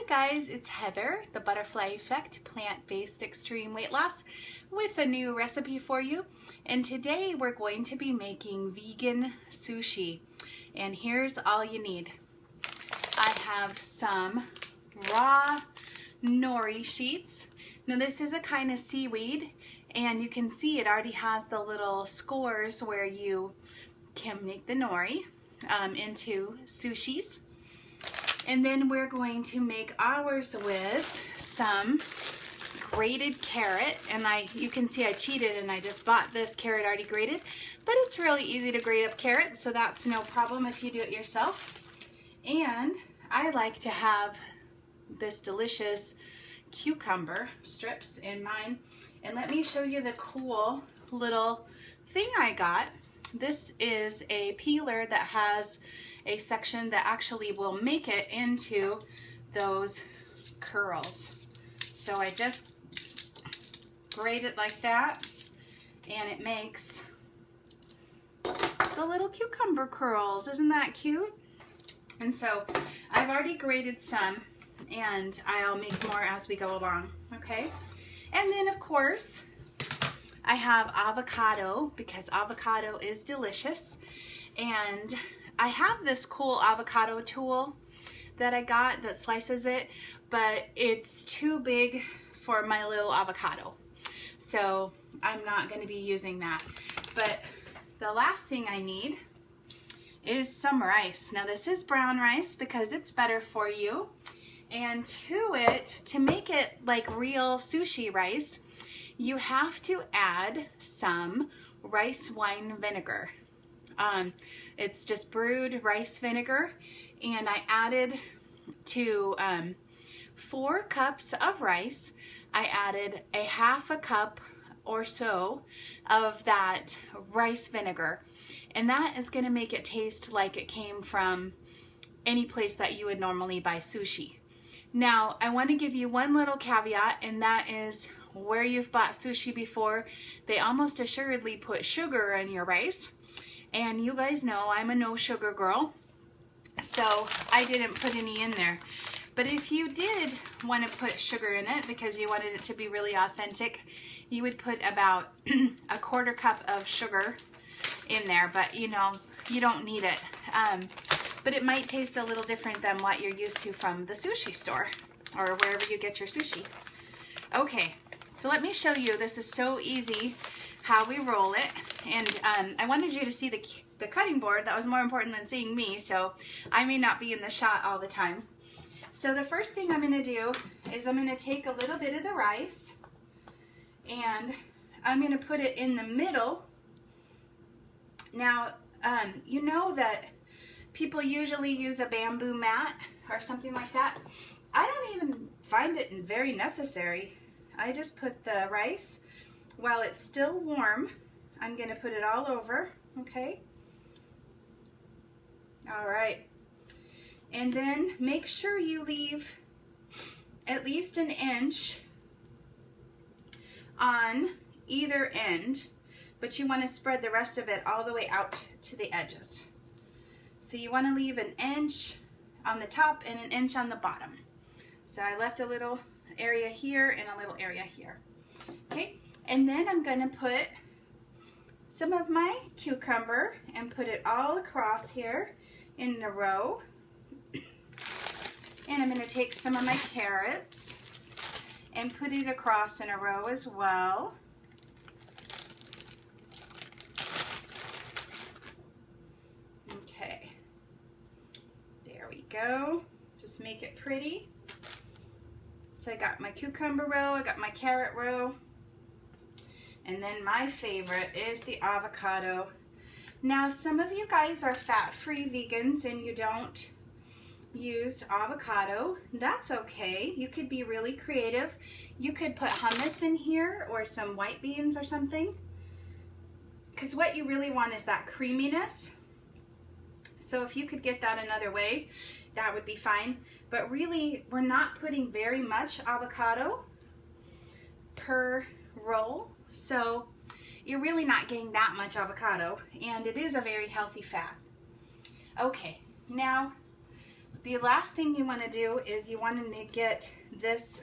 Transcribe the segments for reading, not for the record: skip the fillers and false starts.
guys, it's Heather, the Butterfly Effect plant-based extreme weight loss, with a new recipe for you. And today we're going to be making vegan sushi. And here's all you need. I have some raw nori sheets. Now this is a kind of seaweed, and you can see it already has the little scores where you can make the nori into sushis. And then we're going to make ours with some grated carrot. And you can see I cheated and I just bought this carrot already grated, but it's really easy to grate up carrots, so that's no problem if you do it yourself. And I like to have this delicious cucumber strips in mine. And let me show you the cool little thing I got. This is a peeler that has a section that actually will make it into those curls. So I just grate it like that, and it makes the little cucumber curls. Isn't that cute? And so I've already grated some, and I'll make more as we go along, okay? And then of course, I have avocado, because avocado is delicious. And I have this cool avocado tool that I got that slices it, but it's too big for my little avocado. So I'm not going to be using that. But the last thing I need is some rice. Now this is brown rice because it's better for you. And to make it like real sushi rice, you have to add some rice wine vinegar. It's just brewed rice vinegar, and I added to 4 cups of rice, I added a half a cup or so of that rice vinegar, and that is going to make it taste like it came from any place that you would normally buy sushi. Now I want to give you one little caveat, and that is where you've bought sushi before, they almost assuredly put sugar in your rice. And you guys know I'm a no sugar girl, so I didn't put any in there. But if you did want to put sugar in it because you wanted it to be really authentic, you would put about a 1/4 cup of sugar in there. But you know, you don't need it. But it might taste a little different than what you're used to from the sushi store or wherever you get your sushi. Okay, so let me show you. This is so easy how we roll it. And I wanted you to see the cutting board. That was more important than seeing me, so I may not be in the shot all the time. So the first thing I'm going to do is I'm going to take a little bit of the rice, and I'm going to put it in the middle. Now, you know that people usually use a bamboo mat or something like that. I don't even find it very necessary. I just put the rice while it's still warm. I'm going to put it all over, okay? All right. And then make sure you leave at least 1 inch on either end, but you want to spread the rest of it all the way out to the edges. So you want to leave 1 inch on the top and 1 inch on the bottom. So I left a little area here and a little area here. Okay, and then I'm going to put some of my cucumber and put it all across here in a row. And I'm going to take some of my carrots and put it across in a row as well. Okay, there we go. Just make it pretty. So I got my cucumber row, I got my carrot row, and then my favorite is the avocado. Now some of you guys are fat-free vegans and you don't use avocado. That's okay. You could be really creative. You could put hummus in here or some white beans or something, because what you really want is that creaminess. So if you could get that another way, that would be fine. But really, we're not putting very much avocado per roll, so you're really not getting that much avocado, and it is a very healthy fat. Okay, now The last thing you want to do is you want to get this,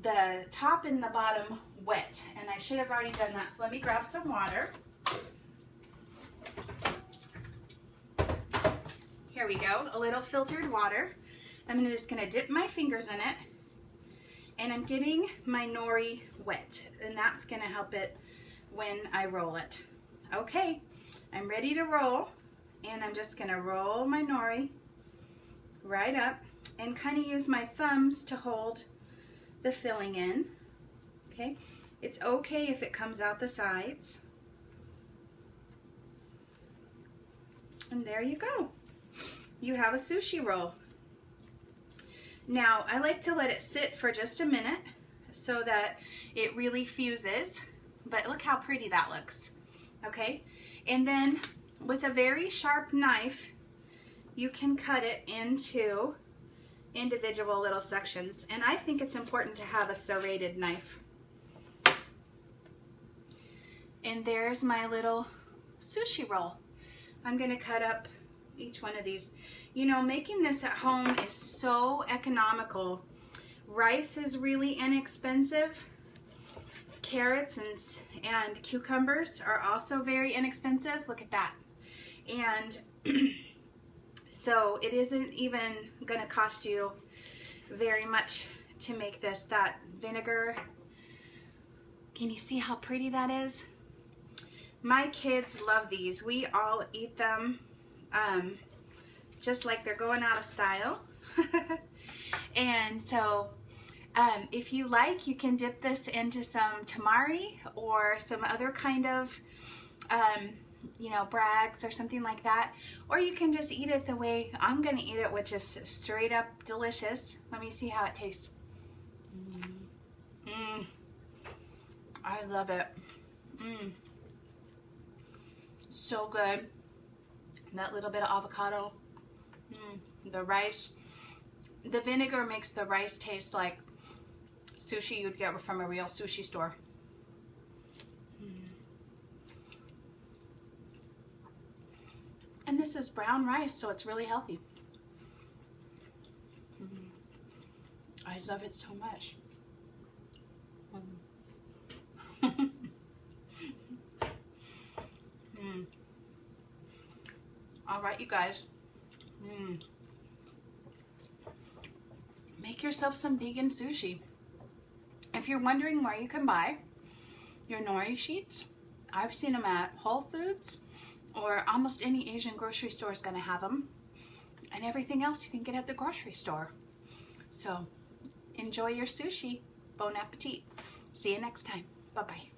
the top and the bottom wet. And I should have already done that, so let me grab some water. Here we go, a little filtered water. I'm just going to dip my fingers in it, and I'm getting my nori wet, and that's going to help it when I roll it. Okay, I'm ready to roll, and I'm just going to roll my nori right up and kind of use my thumbs to hold the filling in. Okay, it's okay if it comes out the sides. And there you go. You have a sushi roll. Now, I like to let it sit for just a minute so that it really fuses, but look how pretty that looks, okay? And then with a very sharp knife, you can cut it into individual little sections. And I think it's important to have a serrated knife. And there's my little sushi roll. I'm gonna cut up each one of these. You know, making this at home is so economical. Rice is really inexpensive. Carrots and cucumbers are also very inexpensive. Look at that. And so it isn't even going to cost you very much to make this. That vinegar, can you see how pretty that is? My kids love these. We all eat them just like they're going out of style. And so if you like, you can dip this into some tamari or some other kind of you know, brags or something like that, or you can just eat it the way I'm gonna eat it, which is straight up delicious. Let me see how it tastes. I love it. So good. That little bit of avocado, the rice. The vinegar makes the rice taste like sushi you'd get from a real sushi store. And this is brown rice, so it's really healthy. I love it so much. All right, you guys. Make yourself some vegan sushi. If you're wondering where you can buy your nori sheets, I've seen them at Whole Foods, or almost any Asian grocery store is going to have them. And everything else you can get at the grocery store. So enjoy your sushi. Bon appetit. See you next time. Bye-bye.